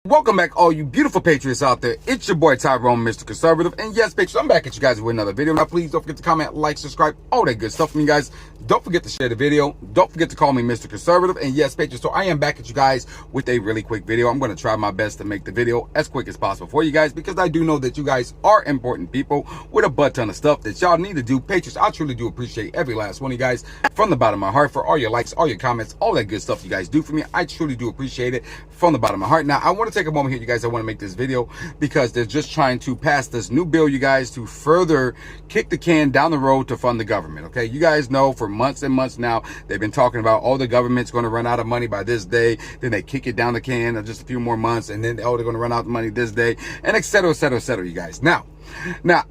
Welcome back, all you beautiful patriots out there. It's your boy Tyrone, Mr. Conservative. And yes, patriots, I'm back at you guys with another video. Now, please don't forget to comment, like, subscribe, all that good stuff from you guys. Don't forget to share the video. Don't forget to call me Mr. Conservative. And yes, patriots, so I am back at you guys with a really quick video. I'm going to try my best to make the video as quick as possible for you guys, because I do know that you guys are important people with a butt ton of stuff that y'all need to do. Patriots, I truly do appreciate every last one of you guys from the bottom of my heart for all your likes, all your comments, all that good stuff you guys do for me. I truly do appreciate it from the bottom of my heart. Now, I want to take a moment here, you guys. I want to make this video because they're just trying to pass this new bill, you guys, to further kick the can down the road to fund the government. Okay, you guys know for months and months now they've been talking about, oh, the government's going to run out of money by this day, then they kick it down the can of just a few more months, and then, oh, they're going to run out of money this day, and et cetera, et cetera, et cetera, you guys. Now,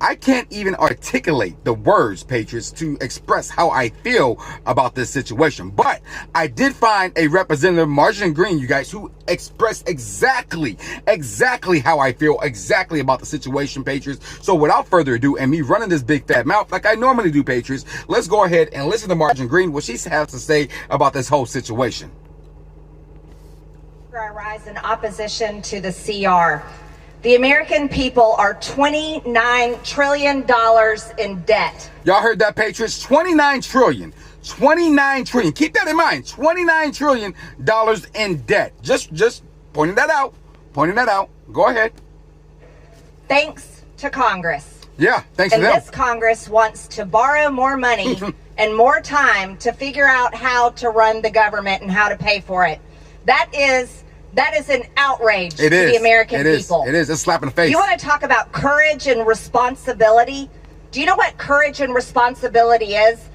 I can't even articulate the words, patriots, to express how I feel about this situation. But I did find a representative, Marjorie Greene, you guys, who expressed exactly how I feel exactly about the situation, patriots. So without further ado, and me running this big fat mouth like I normally do, patriots, let's go ahead and listen to Marjorie Greene, what she has to say about this whole situation. I rise in opposition to the CR. The American people are $29 trillion in debt. Y'all heard that, patriots? 29 trillion. 29 trillion. Keep that in mind. $29 trillion in debt. Just pointing that out. Go ahead. Thanks to Congress. Yeah, thanks to them. And this Congress wants to borrow more money and more time to figure out how to run the government and how to pay for it. That is an outrage to the American people. It is. It's a slap in the face. You want to talk about courage and responsibility? Do you know what courage and responsibility is?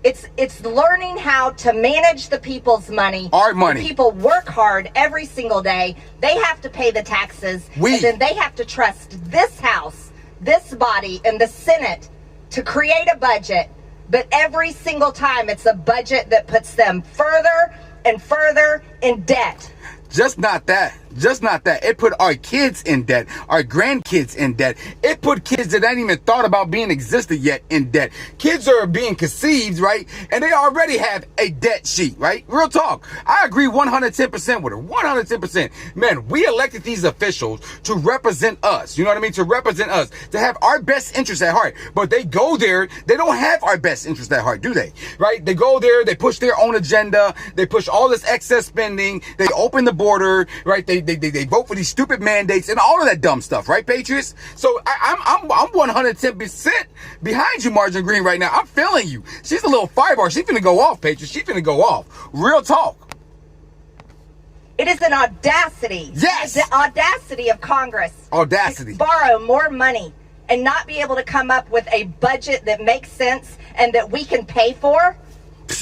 It's learning how to manage the people's money. Our money. The people work hard every single day. They have to pay the taxes. And then they have to trust this House, this body, and the Senate to create a budget. But every single time, it's a budget that puts them further and further in debt. Just not that. It put our kids in debt, our grandkids in debt. It put kids that ain't even thought about being existed yet in debt. Kids are being conceived, right? And they already have a debt sheet, right? Real talk. I agree 110% with her. 110%. Man, we elected these officials to represent us. You know what I mean? To represent us, to have our best interests at heart. But they go there, they don't have our best interests at heart, do they? Right? They go there, they push their own agenda, they push all this excess spending, they open the border, right? They vote for these stupid mandates and all of that dumb stuff, right, patriots? So I'm 110% behind you, Marjorie Greene, right now. I'm feeling you. She's a little firebar. She's finna go off, patriots. She's finna go off. Real talk. It is an audacity. Yes. It's the audacity of Congress. Audacity. To borrow more money and not be able to come up with a budget that makes sense and that we can pay for.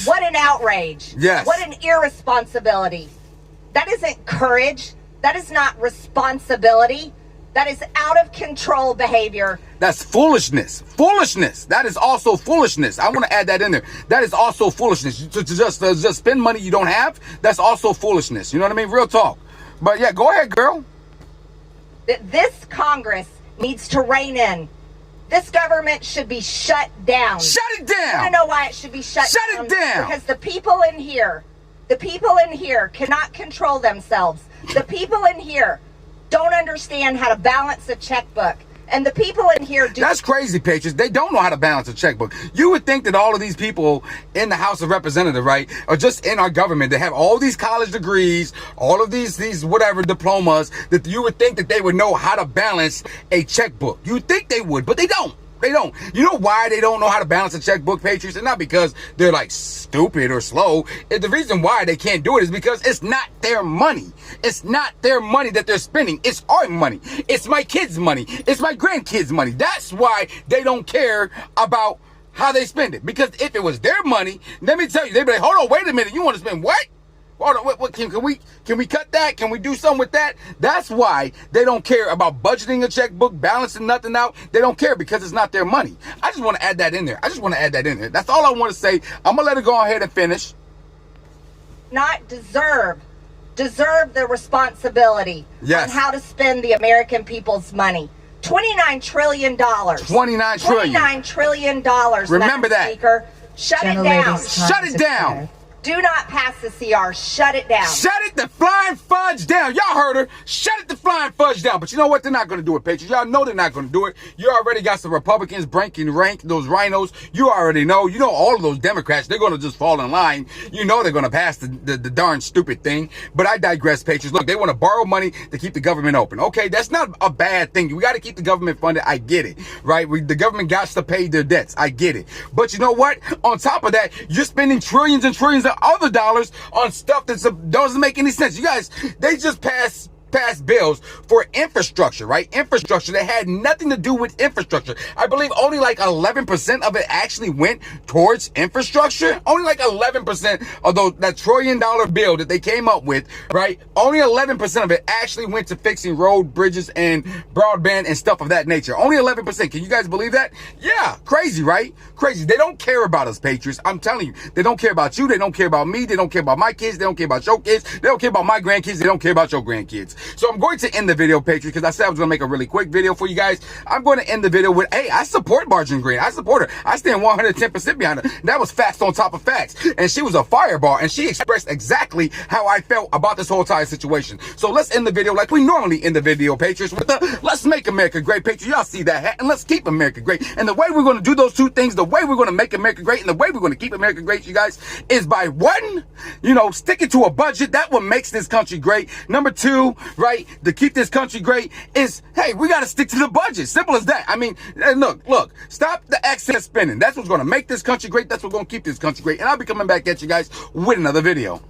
What an outrage. Yes. What an irresponsibility. That isn't courage. That is not responsibility. That is out of control behavior. That's foolishness. Foolishness. That is also foolishness. I want to add that in there. That is also foolishness. To just spend money you don't have, that's also foolishness. You know what I mean? Real talk. But yeah, go ahead, girl. This Congress needs to rein in. This government should be shut down. Shut it down. I don't know why it should be shut down. Shut it down. Because the people in here cannot control themselves. The people in here don't understand how to balance a checkbook. And the people in here do. That's crazy, patriots. They don't know how to balance a checkbook. You would think that all of these people in the House of Representatives, right, or just in our government, they have all these college degrees, all of these whatever diplomas, that you would think that they would know how to balance a checkbook. You would think they would, but they don't. They don't. You know why they don't know how to balance a checkbook, patriots? It's not because they're like stupid or slow. The reason why they can't do it is because it's not their money. It's not their money that they're spending. It's our money. It's my kids' money. It's my grandkids' money. That's why they don't care about how they spend it. Because if it was their money, let me tell you, they'd be like, hold on, wait a minute. You want to spend what? Hold on, what can we cut that? Can we do something with that? That's why they don't care about budgeting a checkbook, balancing nothing out. They don't care because it's not their money. I just want to add that in there. That's all I want to say. I'm going to let it go ahead and finish. Not deserve the responsibility on how to spend the American people's money. $29 trillion. $29 trillion. $29 trillion. Remember that. Speaker. Shut it down. Shut it down. Do not pass the CR. Shut it down. Shut it the flying fudge down. Y'all heard her. Shut it the flying fudge down. But you know what? They're not going to do it, Patriots. Y'all know they're not going to do it. You already got some Republicans breaking rank, those rhinos. You already know. You know all of those Democrats, they're going to just fall in line. You know they're going to pass the darn stupid thing. But I digress, Patriots. Look, they want to borrow money to keep the government open. Okay, that's not a bad thing. We got to keep the government funded. I get it, right? The government got to pay their debts. I get it. But you know what? On top of that, you're spending trillions and trillions of other dollars on stuff that doesn't make any sense. You guys, they just passed bills for infrastructure, right? Infrastructure that had nothing to do with infrastructure. I believe only like 11% of it actually went towards infrastructure. Only like 11% of that $1 trillion bill that they came up with, right? Only 11% of it actually went to fixing road, bridges, and broadband and stuff of that nature. Only 11%. Can you guys believe that? Yeah, crazy, right? Crazy. They don't care about us, Patriots. I'm telling you, they don't care about you. They don't care about me. They don't care about my kids. They don't care about your kids. They don't care about my grandkids. They don't care about your grandkids. So I'm going to end the video, Patriots, because I said I was going to make a really quick video for you guys. I'm going to end the video with, hey, I support Marjorie Greene. I support her. I stand 110% behind her. That was facts on top of facts. And she was a fireball, and she expressed exactly how I felt about this whole entire situation. So let's end the video like we normally end the video, Patriots, with the let's make America great, Patriots. Y'all see that hat, and let's keep America great. And the way we're going to do those two things, the way we're going to make America great and the way we're going to keep America great, you guys, is by one, sticking to a budget. That what makes this country great. Number two, right, to keep this country great is, hey, we got to stick to the budget. Simple as that. I mean, look, stop the excess spending. That's what's going to make this country great. That's what's going to keep this country great. And I'll be coming back at you guys with another video.